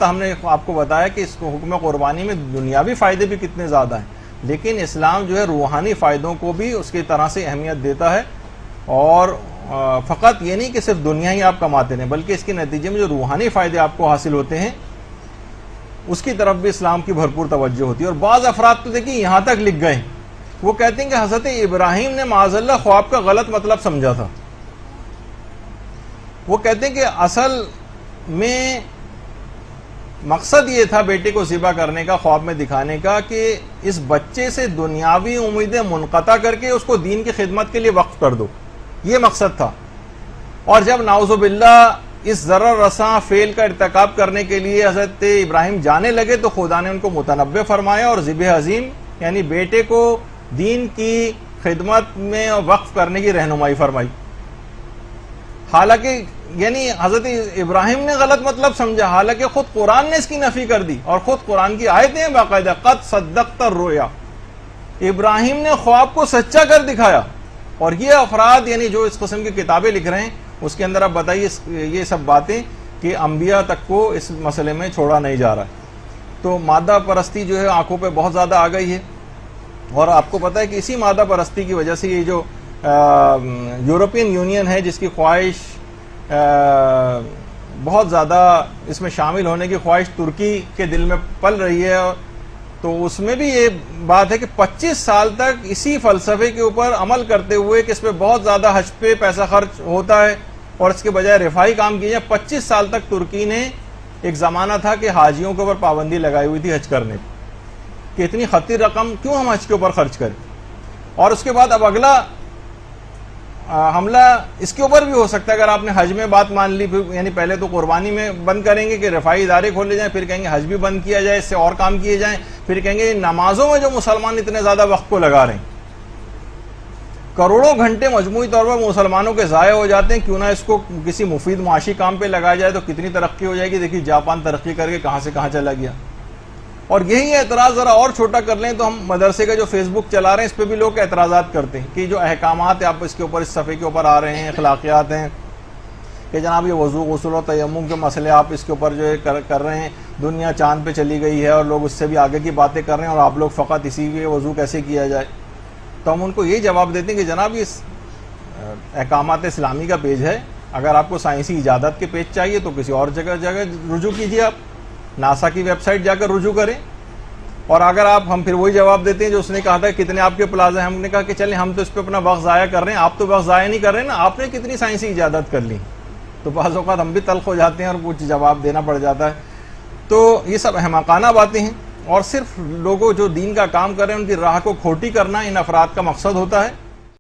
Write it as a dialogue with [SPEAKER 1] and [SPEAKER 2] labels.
[SPEAKER 1] ہم نے آپ کو بتایا کہ اس کو حکم قربانی میں دنیاوی فائدے بھی کتنے زیادہ ہیں، لیکن اسلام جو ہے روحانی فائدوں کو بھی اس کی طرح سے اہمیت دیتا ہے، اور فقط یہ نہیں کہ صرف دنیا ہی آپ کماتے ہیں، بلکہ اس کے نتیجے میں جو روحانی فائدے آپ کو حاصل ہوتے ہیں اس کی طرف بھی اسلام کی بھرپور توجہ ہوتی ہے۔ اور بعض افراد تو دیکھیں یہاں تک لکھ گئے، وہ کہتے ہیں کہ حضرت ابراہیم نے معاذ اللہ خواب کا غلط مطلب سمجھا تھا۔ وہ کہتے ہیں کہ اصل میں مقصد یہ تھا بیٹے کو ذبح کرنے کا، خواب میں دکھانے کا، کہ اس بچے سے دنیاوی امیدیں منقطع کر کے اس کو دین کی خدمت کے لیے وقف کر دو، یہ مقصد تھا۔ اور جب نعوذ باللہ اس ضرر رساں فعل کا ارتکاب کرنے کے لیے حضرت ابراہیم جانے لگے تو خدا نے ان کو متنبہ فرمایا اور ذبح عظیم یعنی بیٹے کو دین کی خدمت میں وقف کرنے کی رہنمائی فرمائی۔ حالانکہ یعنی حضرت ابراہیم نے غلط مطلب سمجھا، حالانکہ خود قرآن نے اس کی نفی کر دی، اور خود قرآن کی آیتیں ہیں باقاعدہ، قد صدقت الرؤیا، ابراہیم نے خواب کو سچا کر دکھایا۔ اور یہ افراد یعنی جو اس قسم کی کتابیں لکھ رہے ہیں اس کے اندر آپ بتائیے یہ سب باتیں کہ انبیاء تک کو اس مسئلے میں چھوڑا نہیں جا رہا ہے۔ تو مادہ پرستی جو ہے آنکھوں پہ بہت زیادہ آ گئی ہے، اور آپ کو پتہ ہے کہ اسی مادہ پرستی کی وجہ سے یہ جو یورپین یونین ہے جس کی خواہش بہت زیادہ اس میں شامل ہونے کی خواہش ترکی کے دل میں پل رہی ہے، تو اس میں بھی یہ بات ہے کہ 25 سال تک اسی فلسفے کے اوپر عمل کرتے ہوئے کہ اس پہ بہت زیادہ حج پہ پیسہ خرچ ہوتا ہے اور اس کے بجائے رفاہی کام کیے جائے، 25 سال تک ترکی نے ایک زمانہ تھا کہ حاجیوں کے اوپر پابندی لگائی ہوئی تھی حج کرنے کہ اتنی خطیر رقم کیوں ہم حج کے اوپر خرچ کریں۔ اور اس کے بعد اب اگلا حملہ اس کے اوپر بھی ہو سکتا ہے، اگر آپ نے حج میں بات مان لی، یعنی پہلے تو قربانی میں بند کریں گے کہ رفاہی ادارے کھولے جائیں، پھر کہیں گے حج بھی بند کیا جائے، اس سے اور کام کیے جائیں، پھر کہیں گے نمازوں میں جو مسلمان اتنے زیادہ وقت کو لگا رہے ہیں، کروڑوں گھنٹے مجموعی طور پر مسلمانوں کے ضائع ہو جاتے ہیں، کیوں نہ اس کو کسی مفید معاشی کام پہ لگایا جائے تو کتنی ترقی ہو جائے گی۔ دیکھیے جاپان ترقی کر کے کہاں سے کہاں چلا گیا۔ اور یہی اعتراض ذرا اور چھوٹا کر لیں تو ہم مدرسے کا جو فیس بک چلا رہے ہیں اس پہ بھی لوگ اعتراضات کرتے ہیں کہ جو احکامات آپ اس کے اوپر اس صفحے کے اوپر آ رہے ہیں، اخلاقیات ہیں کہ جناب یہ وضو غسل و تیمم کے مسئلے آپ اس کے اوپر جو ہے کر رہے ہیں، دنیا چاند پہ چلی گئی ہے اور لوگ اس سے بھی آگے کی باتیں کر رہے ہیں اور آپ لوگ فقط اسی کے وضو کیسے کیا جائے۔ تو ہم ان کو یہی جواب دیتے ہیں کہ جناب یہ احکامات اسلامی کا پیج ہے، اگر آپ کو سائنسی ایجادات کے پیج چاہیے تو کسی اور جگہ رجوع کیجیے، آپ ناسا کی ویب سائٹ جا کر رجوع کریں۔ اور اگر ہم پھر وہی جواب دیتے ہیں جو اس نے کہا تھا کتنے آپ کے پلازا ہیں، ہم نے کہا کہ چلیں ہم تو اس پہ اپنا وقت ضائع کر رہے ہیں، آپ تو وقت ضائع نہیں کر رہے ہیں نا، آپ نے کتنی سائنسی ایجادات کر لی۔ تو بعض اوقات ہم بھی تلخ ہو جاتے ہیں اور کچھ جواب دینا پڑ جاتا ہے۔ تو یہ سب احمقانہ باتیں ہیں، اور صرف لوگوں جو دین کا کام کر رہے ہیں ان کی راہ کو کھوٹی کرنا ان افراد کا مقصد ہوتا ہے۔